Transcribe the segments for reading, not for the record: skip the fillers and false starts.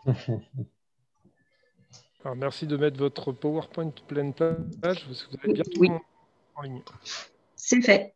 Alors, merci de mettre votre PowerPoint pleine page, parce que vous allez bientôt Oui, en ligne. c'est fait.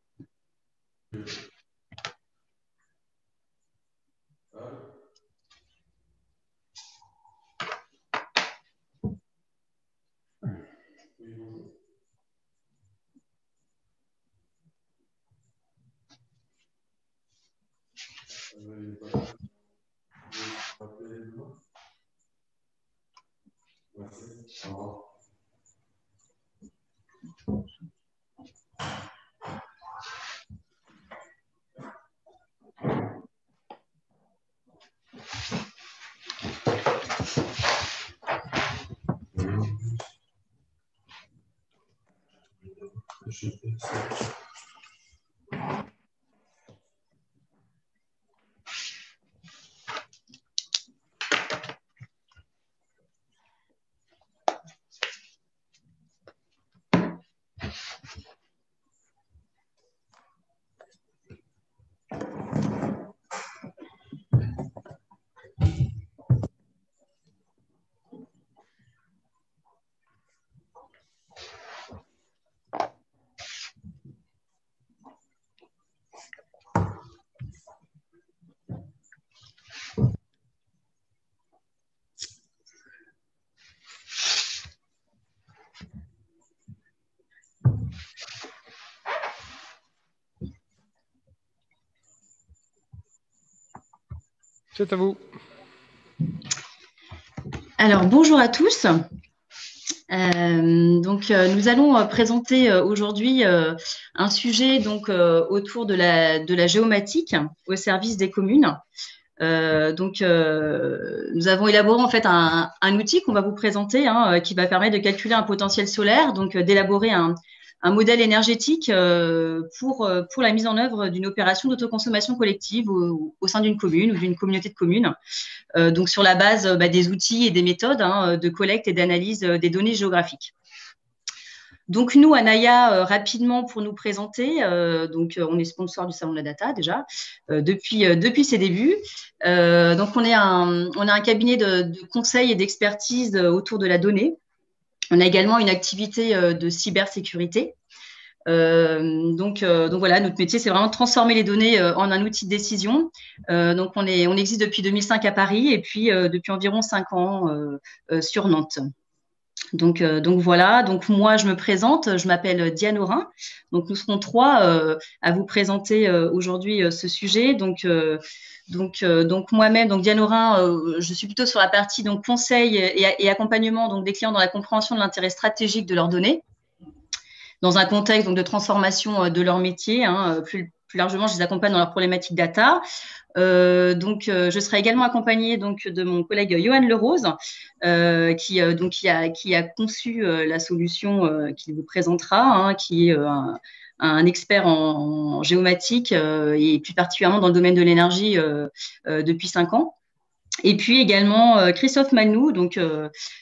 C'est à vous. Alors, bonjour à tous. Nous allons présenter aujourd'hui un sujet autour de la géomatique au service des communes. Nous avons élaboré en fait un outil qu'on va vous présenter qui va permettre de calculer un potentiel solaire, d'élaborer un modèle énergétique pour la mise en œuvre d'une opération d'autoconsommation collective au sein d'une commune ou d'une communauté de communes. Sur la base des outils et des méthodes de collecte et d'analyse des données géographiques. Donc, nous, à Naya, rapidement pour nous présenter, on est sponsor du Salon de la Data déjà, depuis ses débuts. On est un cabinet de conseil et d'expertise autour de la donnée. On a également une activité de cybersécurité. Voilà, notre métier, c'est vraiment de transformer les données en un outil de décision. On existe depuis 2005 à Paris et puis depuis environ 5 ans sur Nantes. Voilà, moi je me présente, je m'appelle Diane Aurin. Nous serons 3 à vous présenter aujourd'hui ce sujet. Moi-même, Diane Aurin, je suis plutôt sur la partie conseil et accompagnement des clients dans la compréhension de l'intérêt stratégique de leurs données, dans un contexte de transformation de leur métier. Plus largement, je les accompagne dans leurs problématiques data. Je serai également accompagnée de mon collègue Johan Lerose, qui a conçu la solution qu'il vous présentera, qui est un expert en géomatique et plus particulièrement dans le domaine de l'énergie depuis 5 ans. Et puis également Christophe Malnou,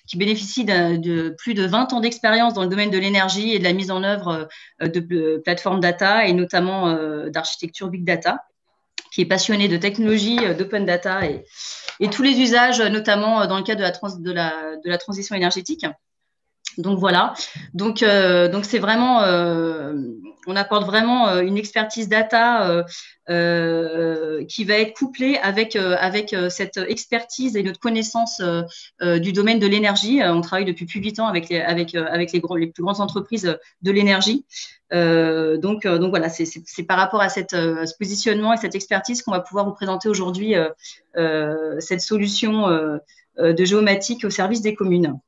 qui bénéficie de plus de 20 ans d'expérience dans le domaine de l'énergie et de la mise en œuvre de plateformes data et notamment d'architecture big data, qui est passionné de technologie, d'open data et tous les usages, notamment dans le cadre de la transition énergétique. Voilà. C'est vraiment, on apporte vraiment une expertise data qui va être couplée avec cette expertise et notre connaissance du domaine de l'énergie. On travaille depuis plus de 8 ans avec les plus grandes entreprises de l'énergie. Voilà, c'est par rapport à ce positionnement et cette expertise qu'on va pouvoir vous présenter aujourd'hui cette solution de géomatique au service des communes.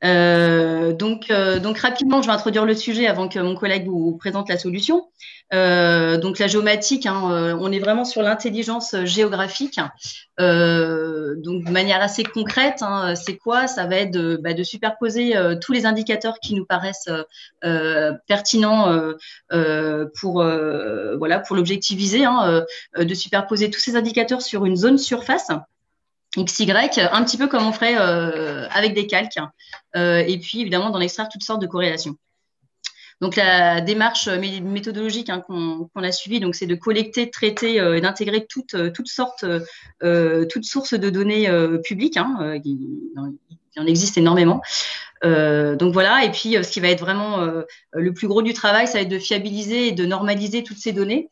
Rapidement, je vais introduire le sujet avant que mon collègue vous présente la solution. La géomatique, on est vraiment sur l'intelligence géographique. De manière assez concrète, c'est quoi? Ça va être de superposer tous les indicateurs qui nous paraissent pertinents pour l'objectiviser, de superposer tous ces indicateurs sur une zone surface XY, un petit peu comme on ferait avec des calques, et puis évidemment d'en extraire toutes sortes de corrélations. Donc, la démarche méthodologique qu'on a suivie, donc, c'est de collecter, de traiter et d'intégrer toutes sortes, toutes sources de données publiques. Il en existe énormément. Donc voilà, et puis ce qui va être vraiment le plus gros du travail, ça va être de fiabiliser et de normaliser toutes ces données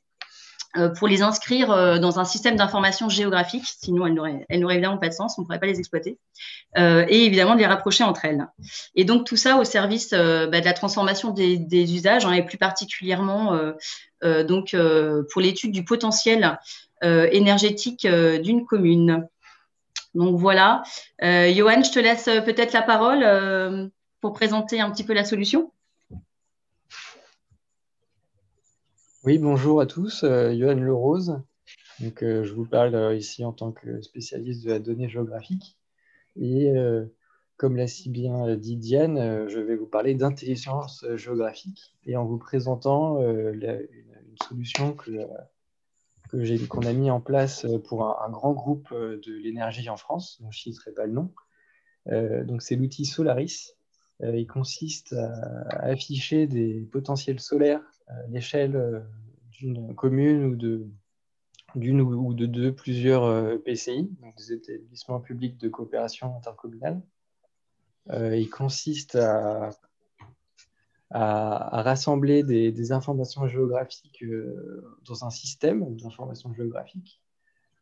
pour les inscrire dans un système d'information géographique, sinon elles n'auraient évidemment pas de sens, on ne pourrait pas les exploiter, et évidemment de les rapprocher entre elles. Et donc tout ça au service de la transformation des usages, et plus particulièrement pour l'étude du potentiel énergétique d'une commune. Donc voilà. Johan, je te laisse peut-être la parole pour présenter un petit peu la solution. Oui, bonjour à tous, Johan Lerose. Donc, je vous parle ici en tant que spécialiste de la donnée géographique. Et comme l'a si bien dit Diane, je vais vous parler d'intelligence géographique et en vous présentant une solution qu'on a mis en place pour un grand groupe de l'énergie en France, dont je ne citerai pas le nom. Donc, c'est l'outil Solaris. Il consiste à afficher des potentiels solaires à l'échelle d'une commune ou de deux, plusieurs PCI, donc des établissements publics de coopération intercommunale. Il consiste à rassembler des informations géographiques dans un système d'informations géographiques,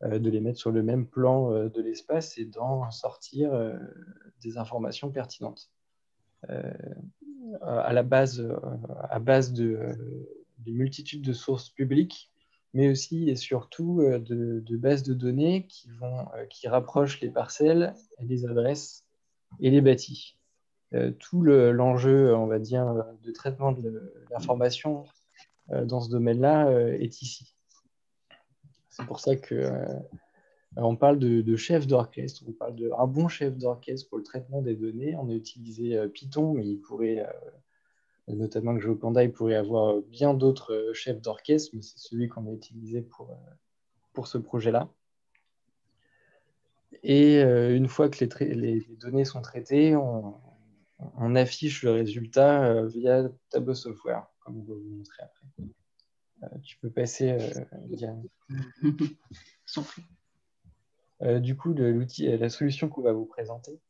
de les mettre sur le même plan de l'espace et d'en sortir des informations pertinentes. À base de multitudes de sources publiques, mais aussi et surtout de bases de données qui rapprochent les parcelles, les adresses et les bâtis. Tout l'enjeu, on va dire, de traitement de l'information dans ce domaine-là est ici. C'est pour ça que on parle de chef d'orchestre, on parle d'un bon chef d'orchestre pour le traitement des données. On a utilisé Python, mais il pourrait, notamment que GeoPanda, il pourrait avoir bien d'autres chefs d'orchestre, mais c'est celui qu'on a utilisé pour ce projet-là. Et une fois que les données sont traitées, on affiche le résultat via Tableau Software, comme on va vous montrer après. Tu peux passer, Diane. Du coup, la solution qu'on va vous présenter,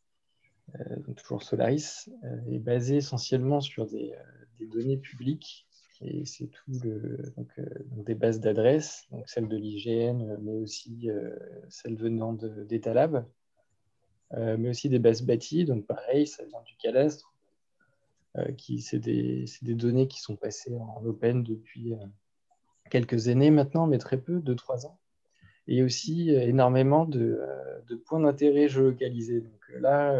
donc toujours Solaris, est basée essentiellement sur des données publiques. Et c'est tout donc des bases d'adresses, donc celles de l'IGN, mais aussi celles venant d'Etalab, mais aussi des bases bâties. Donc pareil, ça vient du cadastre. C'est des données qui sont passées en open depuis quelques années maintenant, mais très peu, 2-3 ans. Et aussi énormément de points d'intérêt géolocalisés. Donc là,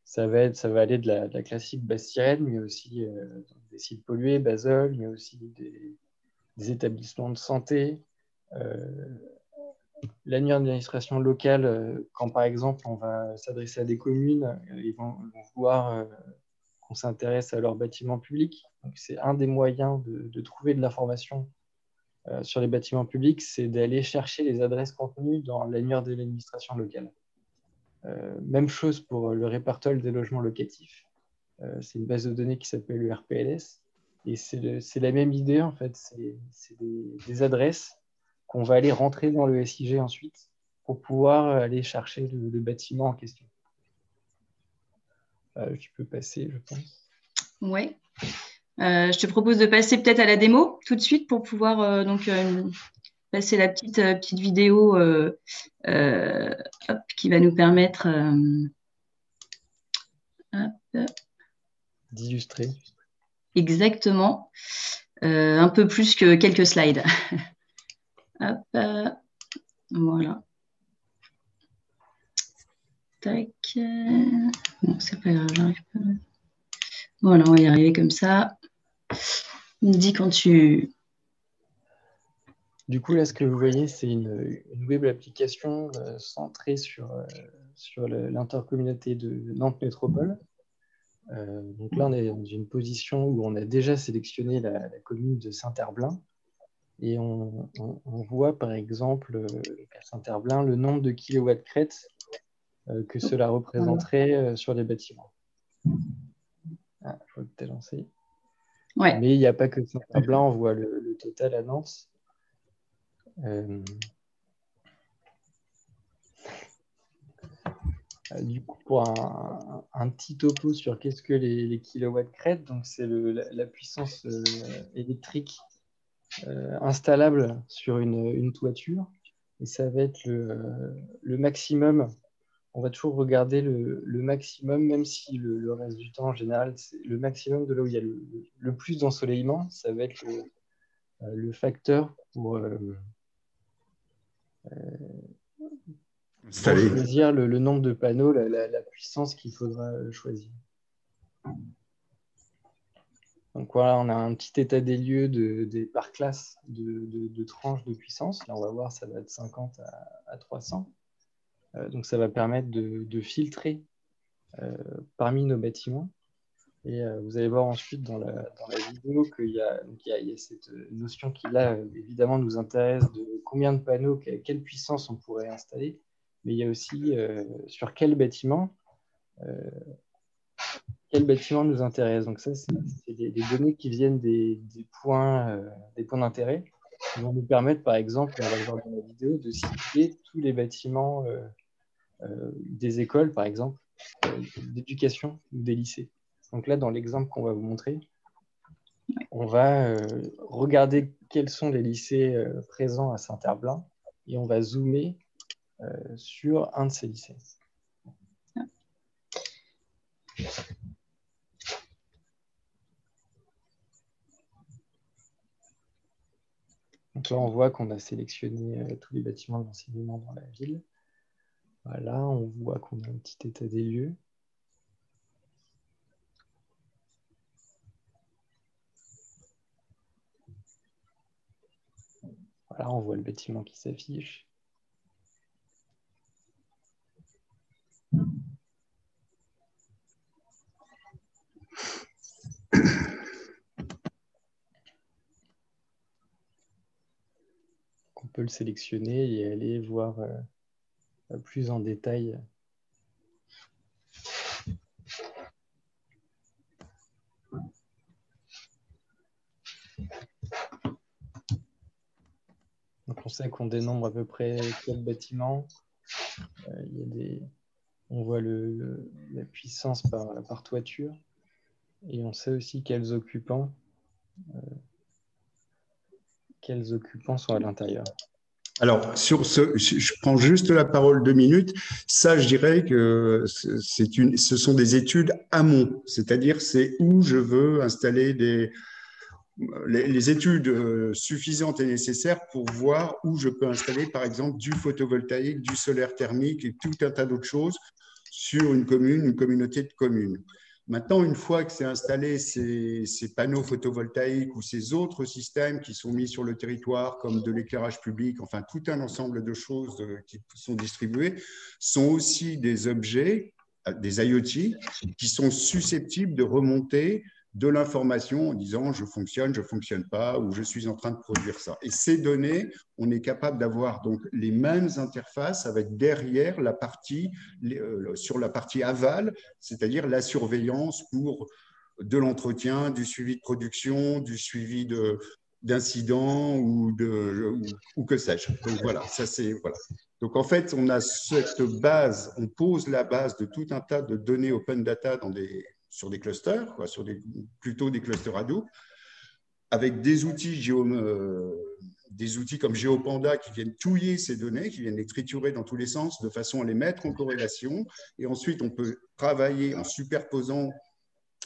ça va aller de la classique base sirène, mais aussi des sites pollués, Basel, mais aussi des établissements de santé, l'annuaire d'administration locale, quand par exemple on va s'adresser à des communes, ils vont vouloir qu'on s'intéresse à leurs bâtiments publics. Donc, c'est un des moyens de trouver de l'information sur les bâtiments publics, c'est d'aller chercher les adresses contenues dans l'annuaire de l'administration locale. Même chose pour le répertoire des logements locatifs. C'est une base de données qui s'appelle le RPLS. Et c'est la même idée, en fait. C'est des adresses qu'on va aller rentrer dans le SIG ensuite pour pouvoir aller chercher le bâtiment en question. Tu peux passer, je pense. Oui. Je te propose de passer peut-être à la démo tout de suite pour pouvoir passer la petite vidéo qui va nous permettre d'illustrer. Exactement. Un peu plus que quelques slides. Hop, voilà. Tac. Bon, c'est pas grave, j'arrive pas. Voilà, on va y arriver comme ça. On me dit quand tu... Du coup, là, ce que vous voyez, c'est une web application centrée sur l'intercommunauté de Nantes Métropole. Donc là, on est dans une position où on a déjà sélectionné la commune de Saint-Herblain. Et on voit, par exemple, à Saint-Herblain, le nombre de kilowatts crête que cela représenterait sur les bâtiments. Ah, je vais peut-être lancer. Ouais. Mais il n'y a pas que Saint-Herblain, on voit le total à Nantes. Du coup, pour un petit topo sur qu'est-ce que les kilowatts crête, donc c'est la puissance électrique installable sur une toiture. Et ça va être le maximum. On va toujours regarder le maximum, même si le reste du temps, en général, c'est le maximum de là où il y a le plus d'ensoleillement. Ça va être le facteur pour choisir le nombre de panneaux, la puissance qu'il faudra choisir. Donc voilà, on a un petit état des lieux par classe de tranches de puissance. Là, on va voir, ça va de 50 à 300. Donc ça va permettre de filtrer parmi nos bâtiments. Et vous allez voir ensuite dans la vidéo qu'il y a cette notion qui, là, évidemment, nous intéresse de combien de panneaux, quelle puissance on pourrait installer. Mais il y a aussi sur quel bâtiment nous intéresse. Donc ça, c'est des données qui viennent des points d'intérêt qui vont nous permettre, par exemple, on va le voir dans la vidéo, de citer tous les bâtiments des écoles, par exemple, d'éducation ou des lycées. Donc là, dans l'exemple qu'on va vous montrer, on va regarder quels sont les lycées présents à Saint-Herblain et on va zoomer sur un de ces lycées. Donc là, on voit qu'on a sélectionné tous les bâtiments d'enseignement dans la ville. Voilà, on voit qu'on a un petit état des lieux. Voilà, on voit le bâtiment qui s'affiche. On peut le sélectionner et aller voir plus en détail. Donc on sait qu'on dénombre à peu près 4 bâtiments. On voit la puissance par toiture. Et on sait aussi quels occupants sont à l'intérieur. Alors, sur je prends juste la parole 2 minutes. Ça, je dirais que ce sont des études amont, c'est-à-dire c'est où je veux installer les études suffisantes et nécessaires pour voir où je peux installer, par exemple, du photovoltaïque, du solaire thermique et tout un tas d'autres choses sur une commune, une communauté de communes. Maintenant, une fois que c'est installé, ces panneaux photovoltaïques ou ces autres systèmes qui sont mis sur le territoire, comme de l'éclairage public, enfin tout un ensemble de choses qui sont distribuées, sont aussi des objets, des IoT, qui sont susceptibles de remonter de l'information en disant je fonctionne pas, ou je suis en train de produire ça. Et ces données, on est capable d'avoir donc les mêmes interfaces avec derrière la partie, sur la partie aval, c'est-à-dire la surveillance pour de l'entretien, du suivi de production, du suivi d'incidents ou que sais-je. Donc voilà, ça c'est voilà. Donc en fait, on a cette base, on pose la base de tout un tas de données open data sur des clusters, plutôt des clusters Hadoop, avec des outils comme GeoPanda qui viennent touiller ces données, qui viennent les triturer dans tous les sens de façon à les mettre en corrélation. Et ensuite, on peut travailler en superposant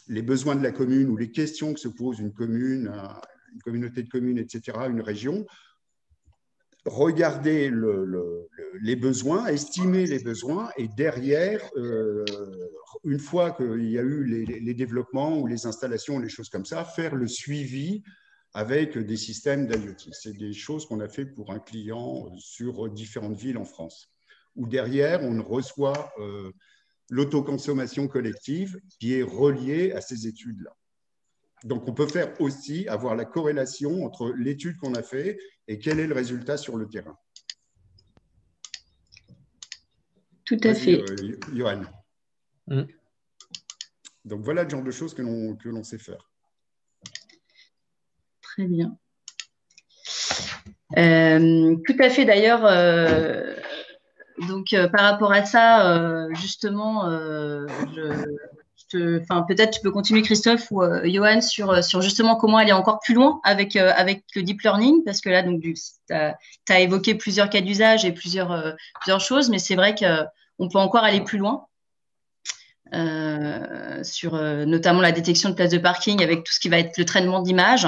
les besoins de la commune ou les questions que se pose une commune, une communauté de communes, etc., une région, regarder les besoins, estimer les besoins et derrière, une fois qu'il y a eu les développements ou les installations, les choses comme ça, faire le suivi avec des systèmes d'IoT. C'est des choses qu'on a fait pour un client sur différentes villes en France, où derrière, on reçoit l'autoconsommation collective qui est reliée à ces études-là. Donc, on peut faire aussi avoir la corrélation entre l'étude qu'on a fait et quel est le résultat sur le terrain. Tout à fait. Johan. Donc, voilà le genre de choses que l'on sait faire. Très bien. Tout à fait. D'ailleurs, par rapport à ça, justement, peut-être tu peux continuer, Christophe ou Johan, sur justement comment aller encore plus loin avec le deep learning, parce que là, donc, tu as évoqué plusieurs cas d'usage et plusieurs choses, mais c'est vrai qu'on peut encore aller plus loin. Sur notamment la détection de places de parking avec tout ce qui va être le traitement d'images,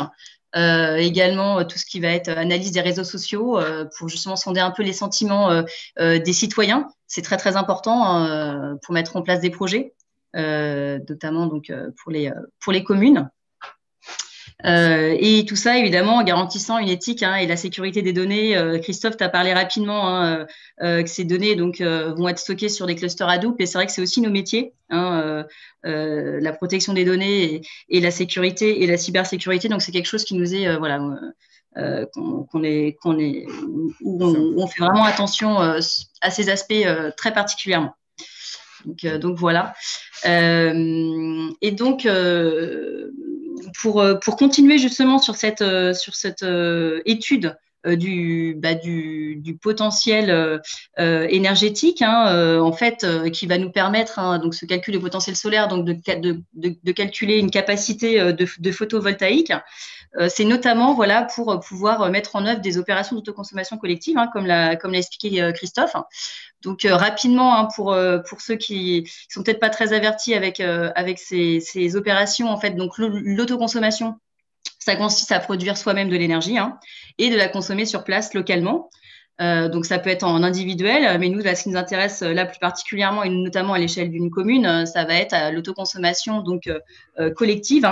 également tout ce qui va être analyse des réseaux sociaux pour justement sonder un peu les sentiments des citoyens. C'est très très important pour mettre en place des projets, notamment donc pour les communes. Et tout ça, évidemment, en garantissant une éthique et la sécurité des données. Christophe, tu as parlé rapidement que ces données vont être stockées sur des clusters Hadoop. Et c'est vrai que c'est aussi nos métiers, la protection des données et la sécurité et la cybersécurité. Donc, c'est quelque chose qui nous est, où on fait vraiment attention à ces aspects très particulièrement. Donc voilà. Et donc, pour continuer justement sur cette étude du potentiel énergétique, en fait, qui va nous permettre, donc ce calcul de potentiel solaire, donc de calculer une capacité de photovoltaïque. C'est notamment pour pouvoir mettre en œuvre des opérations d'autoconsommation collective, comme l'a expliqué Christophe. Donc rapidement, pour ceux qui sont peut-être pas très avertis avec ces opérations, en fait, donc l'autoconsommation, ça consiste à produire soi-même de l'énergie et de la consommer sur place localement. Donc ça peut être en individuel, mais nous, là, ce qui nous intéresse là plus particulièrement, et notamment à l'échelle d'une commune, ça va être l'autoconsommation donc collective,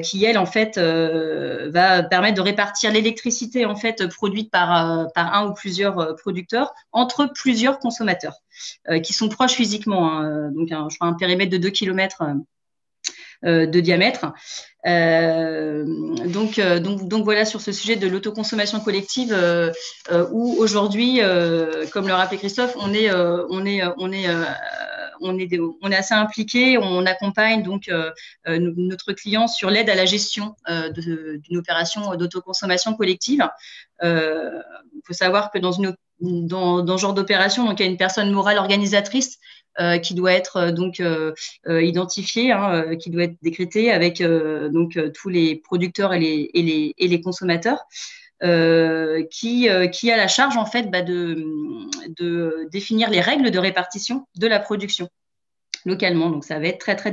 qui elle en fait va permettre de répartir l'électricité en fait produite par un ou plusieurs producteurs entre plusieurs consommateurs qui sont proches physiquement, donc je crois un périmètre de 2 km de diamètre. Donc voilà, sur ce sujet de l'autoconsommation collective, où aujourd'hui, comme le rappelait Christophe, on est assez impliqué, on accompagne donc notre client sur l'aide à la gestion d'une opération d'autoconsommation collective. Il faut savoir que dans ce genre d'opération, donc il y a une personne morale organisatrice qui doit être identifiée, qui doit être décrétée avec tous les producteurs et les consommateurs. Qui a la charge en fait de définir les règles de répartition de la production localement. Donc ça va être très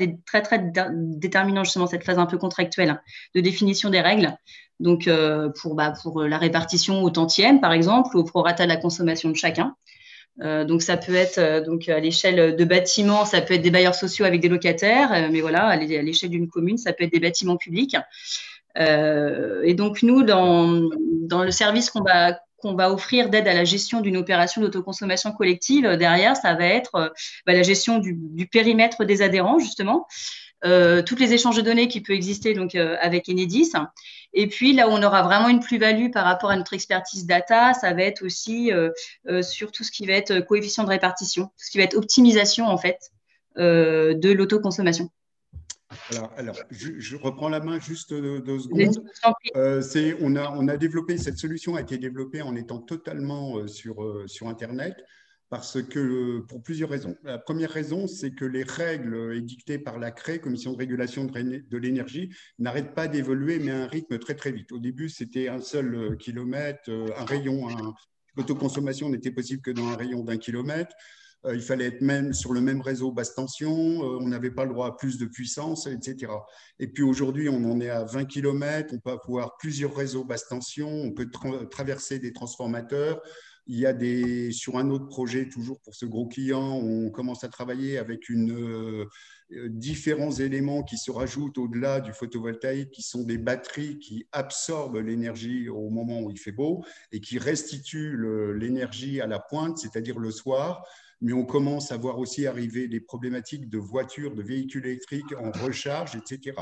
déterminant justement cette phase un peu contractuelle de définition des règles. Donc pour la répartition au tantième par exemple, ou au prorata de la consommation de chacun. Donc ça peut être à l'échelle de bâtiments, ça peut être des bailleurs sociaux avec des locataires, mais voilà, à l'échelle d'une commune, ça peut être des bâtiments publics. Et donc nous, dans le service qu'on va offrir d'aide à la gestion d'une opération d'autoconsommation collective, derrière, ça va être la gestion du périmètre des adhérents, justement, tous les échanges de données qui peuvent exister donc avec Enedis. Et puis là où on aura vraiment une plus-value par rapport à notre expertise data, ça va être aussi sur tout ce qui va être coefficient de répartition, tout ce qui va être optimisation en fait de l'autoconsommation. Alors je reprends la main juste 2 secondes. On a développé, cette solution a été développée en étant totalement sur Internet, parce que pour plusieurs raisons. La première raison, c'est que les règles édictées par la CRE, Commission de régulation de l'énergie, n'arrêtent pas d'évoluer, mais à un rythme très vite. Au début, c'était un seul kilomètre, un rayon, l'autoconsommation n'était possible que dans un rayon d'1 kilomètre. Il fallait être même sur le même réseau basse tension, on n'avait pas le droit à plus de puissance, etc. Et puis aujourd'hui, on en est à 20 km, on peut avoir plusieurs réseaux basse tension, on peut traverser des transformateurs. Il y a sur un autre projet, toujours pour ce gros client, on commence à travailler avec différents éléments qui se rajoutent au-delà du photovoltaïque, qui sont des batteries qui absorbent l'énergie au moment où il fait beau et qui restituent l'énergie à la pointe, c'est-à-dire le soir. Mais on commence à voir aussi arriver des problématiques de voitures, de véhicules électriques en recharge, etc.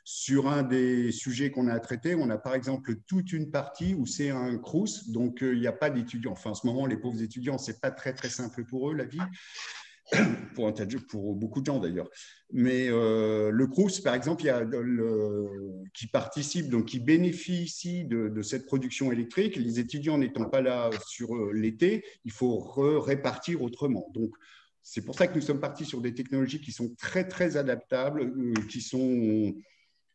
Sur un des sujets qu'on a à traiter, on a par exemple toute une partie où c'est un crous, donc il n'y a pas d'étudiants. Enfin, en ce moment, les pauvres étudiants, ce n'est pas très simple pour eux, la vie. pour beaucoup de gens d'ailleurs. Mais le Crous, par exemple, qui participe, donc qui bénéficie de cette production électrique. Les étudiants n'étant pas là sur l'été, il faut répartir autrement. Donc, c'est pour ça que nous sommes partis sur des technologies qui sont très, très adaptables, qui sont…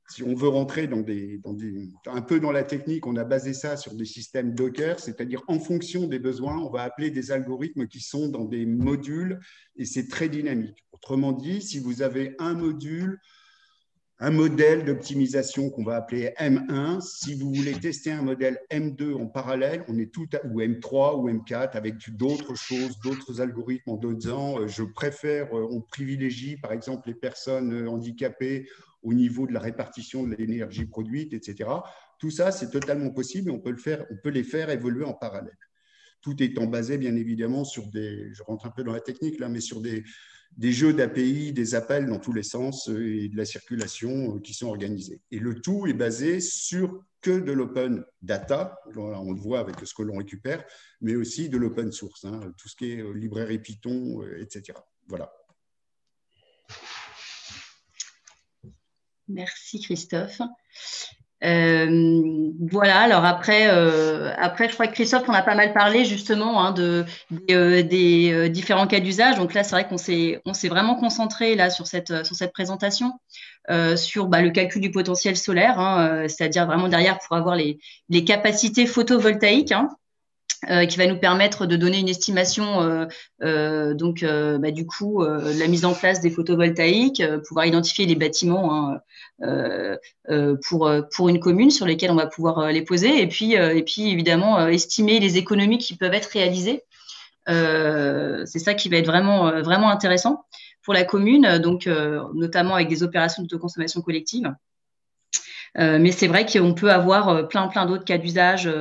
Si on veut rentrer un peu dans la technique, on a basé ça sur des systèmes Docker, c'est-à-dire en fonction des besoins, on va appeler des algorithmes qui sont dans des modules et c'est très dynamique. Autrement dit, si vous avez un module, un modèle d'optimisation qu'on va appeler M1, si vous voulez tester un modèle M2 en parallèle, ou M3 ou M4 avec d'autres choses, d'autres algorithmes en disant on privilégie par exemple les personnes handicapées au niveau de la répartition de l'énergie produite, etc. Tout ça, c'est totalement possible et on peut les faire évoluer en parallèle. Tout étant basé, bien évidemment, sur je rentre un peu dans la technique là, mais sur des jeux d'API, des appels dans tous les sens et de la circulation qui sont organisés. Et le tout est basé sur que de l'open data, on le voit avec ce que l'on récupère, mais aussi de l'open source, hein, tout ce qui est librairie Python, etc. Voilà. Merci Christophe. Voilà, alors après, je crois que Christophe en a pas mal parlé justement hein, des différents cas d'usage. Donc là, c'est vrai qu'on s'est vraiment concentré là sur cette présentation sur le calcul du potentiel solaire, hein, c'est-à-dire vraiment derrière pour avoir les capacités photovoltaïques. Hein, qui va nous permettre de donner une estimation du coup de la mise en place des photovoltaïques, pouvoir identifier les bâtiments hein, pour une commune sur lesquels on va pouvoir les poser et puis évidemment estimer les économies qui peuvent être réalisées. C'est ça qui va être vraiment intéressant pour la commune, donc notamment avec des opérations d'autoconsommation collective. Mais c'est vrai qu'on peut avoir plein d'autres cas d'usage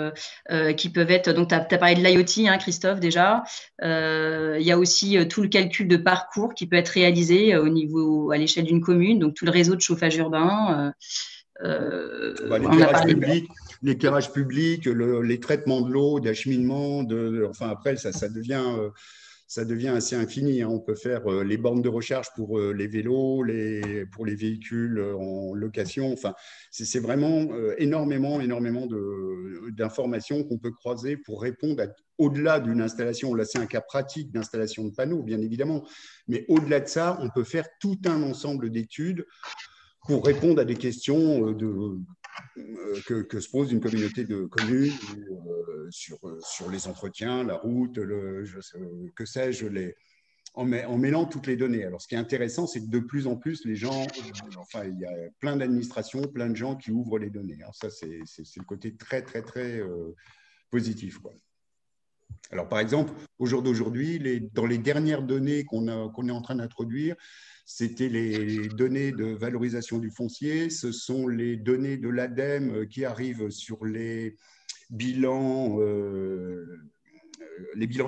qui peuvent être… Donc, tu as parlé de l'IoT, hein, Christophe, déjà. Il y a aussi tout le calcul de parcours qui peut être réalisé à l'échelle d'une commune, donc tout le réseau de chauffage urbain. L'éclairage public, les traitements de l'eau, d'acheminement, enfin après, ça devient assez infini. Hein. On peut faire les bornes de recharge pour les vélos, pour les véhicules en location. Enfin, c'est vraiment énormément d'informations qu'on peut croiser pour répondre au-delà d'une installation. Là, c'est un cas pratique d'installation de panneaux, bien évidemment. Mais au-delà de ça, on peut faire tout un ensemble d'études pour répondre à des questions que se pose une communauté de communes sur les entretiens, la route, que sais-je, en mêlant toutes les données. Alors, ce qui est intéressant, c'est que de plus en plus, les gens, enfin, il y a plein d'administrations, plein de gens qui ouvrent les données. Alors, ça, c'est le côté très, très, très positif, quoi. Alors, par exemple, au jour d'aujourd'hui, dans les dernières données qu'on est en train d'introduire, c'était les données de valorisation du foncier, ce sont les données de l'ADEME qui arrivent sur les bilans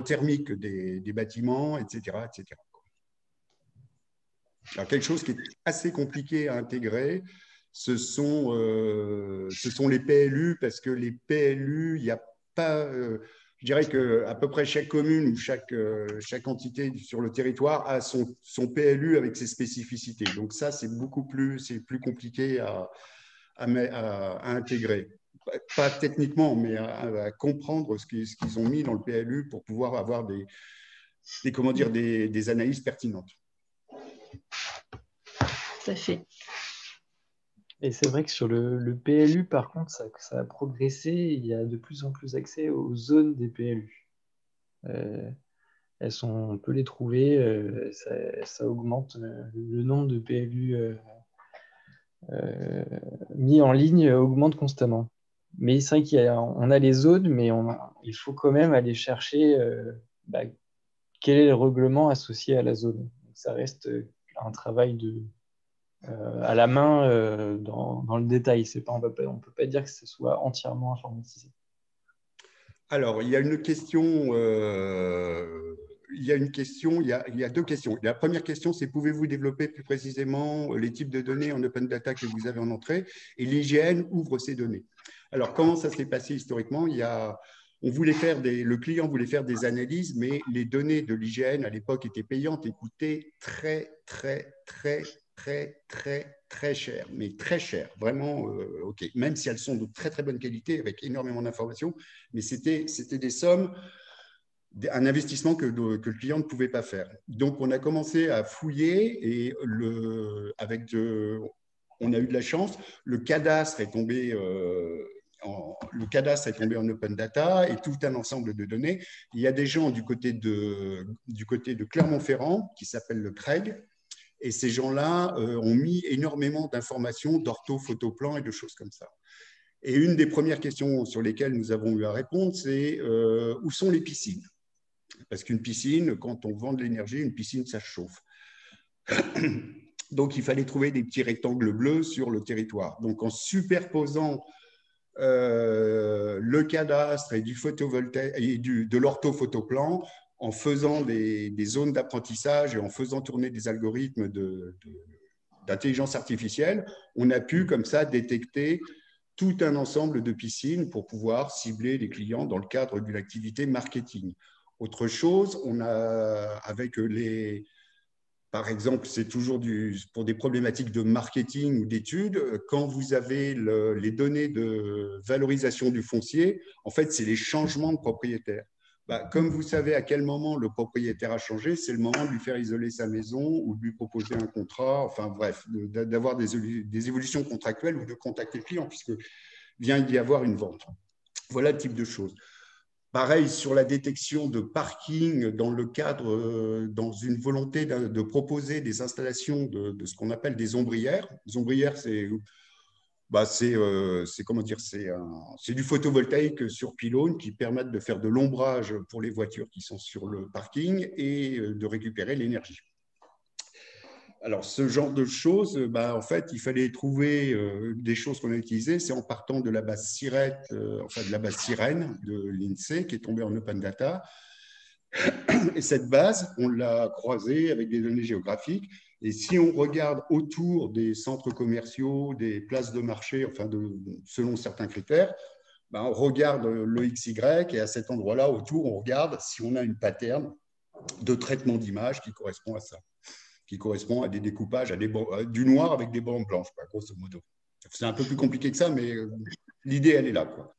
thermiques des bâtiments, etc., etc. Alors, quelque chose qui est assez compliqué à intégrer, ce sont les PLU, parce que les PLU, il n'y a pas… je dirais qu'à peu près chaque commune ou chaque entité sur le territoire a son PLU avec ses spécificités. Donc ça, c'est plus compliqué à intégrer. Pas techniquement, mais à comprendre ce qu'ils ont mis dans le PLU pour pouvoir avoir des analyses pertinentes. Tout à fait. Et c'est vrai que sur le PLU, par contre, ça a progressé. Il y a de plus en plus accès aux zones des PLU. On peut les trouver. Ça augmente le nombre de PLU mis en ligne augmente constamment. Mais c'est vrai qu'on a les zones, mais il faut quand même aller chercher quel est le règlement associé à la zone. Donc, ça reste un travail à la main dans le détail. On ne peut pas dire que ce soit entièrement informatisé. Alors, il y a une question, il y a deux questions. La première question, c'est pouvez-vous développer plus précisément les types de données en open data que vous avez en entrée? Et l'IGN ouvre ces données. Alors, comment ça s'est passé historiquement? Il y a le client voulait faire des analyses, mais les données de l'IGN à l'époque étaient payantes et coûtaient très, très, très, très, très, très cher, mais très cher, vraiment, ok, même si elles sont de très, très bonne qualité, avec énormément d'informations, mais c'était des sommes, un investissement que le client ne pouvait pas faire. Donc, on a commencé à fouiller et on a eu de la chance, le cadastre est tombé en open data et tout un ensemble de données. Il y a des gens du côté de Clermont-Ferrand qui s'appellent le Craig, et ces gens-là ont mis énormément d'informations d'ortho, photoplan et de choses comme ça. Et une des premières questions sur lesquelles nous avons eu à répondre, c'est où sont les piscines? Parce qu'une piscine, quand on vend de l'énergie, une piscine, ça se chauffe. Donc, il fallait trouver des petits rectangles bleus sur le territoire. Donc, en superposant le cadastre et du photovoltaïque et de l'orthophotoplan, en faisant des zones d'apprentissage et en faisant tourner des algorithmes d'intelligence artificielle, on a pu comme ça détecter tout un ensemble de piscines pour pouvoir cibler les clients dans le cadre d'une activité marketing. Autre chose, on a avec par exemple, c'est toujours pour des problématiques de marketing ou d'études, quand vous avez les données de valorisation du foncier, en fait, c'est les changements de propriétaire. Comme vous savez à quel moment le propriétaire a changé, c'est le moment de lui faire isoler sa maison ou de lui proposer un contrat, enfin bref, d'avoir des évolutions contractuelles ou de contacter le client, puisque vient d'y avoir une vente. Voilà le type de choses. Pareil sur la détection de parking dans le cadre, dans une volonté de proposer des installations de ce qu'on appelle des ombrières. Les ombrières, c'est comment dire, c'est du photovoltaïque sur pylône qui permettent de faire de l'ombrage pour les voitures qui sont sur le parking et de récupérer l'énergie. Alors, ce genre de choses, en fait, il fallait trouver des choses qu'on a utilisées. C'est en partant de la base Sirette, de la base Sirène de l'INSEE, qui est tombée en open data. Et cette base, on l'a croisée avec des données géographiques. Et si on regarde autour des centres commerciaux, des places de marché, selon certains critères, on regarde le XY et à cet endroit-là, autour, on regarde si on a une pattern de traitement d'image qui correspond à ça, qui correspond à des découpages, du noir avec des bandes blanches, grosso modo. C'est un peu plus compliqué que ça, mais l'idée, elle est là, quoi.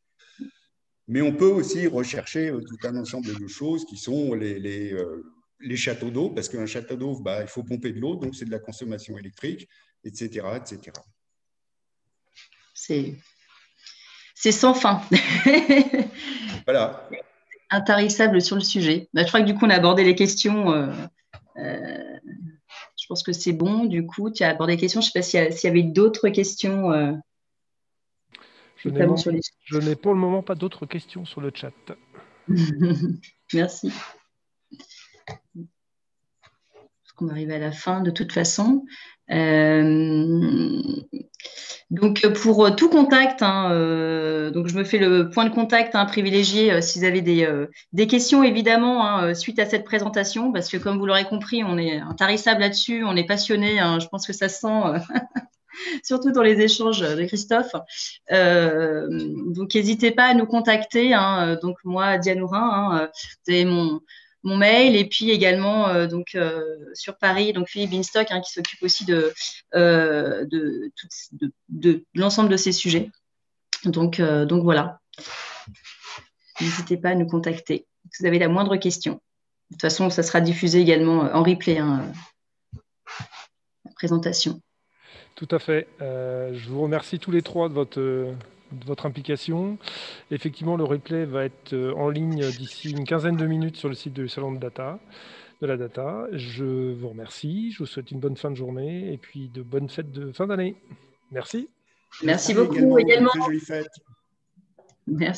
Mais on peut aussi rechercher tout un ensemble de choses qui sont les châteaux d'eau, parce qu'un château d'eau, il faut pomper de l'eau, donc c'est de la consommation électrique, etc., etc. C'est sans fin. Voilà. Intarissable sur le sujet. Je crois que du coup, on a abordé les questions. Je pense que c'est bon. Du coup, tu as abordé les questions. Je ne sais pas s'il y avait d'autres questions. Je n'ai pour le moment pas d'autres questions sur le chat. Merci. Parce qu'on arrive à la fin de toute façon. Donc, pour tout contact, donc je me fais le point de contact privilégié si vous avez des questions, évidemment, suite à cette présentation, parce que comme vous l'aurez compris, on est intarissable là-dessus, on est passionné, je pense que ça se sent, surtout dans les échanges de Christophe. Donc, n'hésitez pas à nous contacter. Donc, moi, Diane Hourin, vous avez mon mail et puis également sur Paris, donc Philippe Binstock qui s'occupe aussi de l'ensemble de ces sujets. Donc voilà. N'hésitez pas à nous contacter si vous avez la moindre question. De toute façon, ça sera diffusé également en replay, la présentation. Tout à fait. Je vous remercie tous les trois de votre implication. Effectivement, le replay va être en ligne d'ici une quinzaine de minutes sur le site du Salon de la Data. Je vous remercie. Je vous souhaite une bonne fin de journée et puis de bonnes fêtes de fin d'année. Merci. Merci beaucoup également. Très jolie fête. Merci.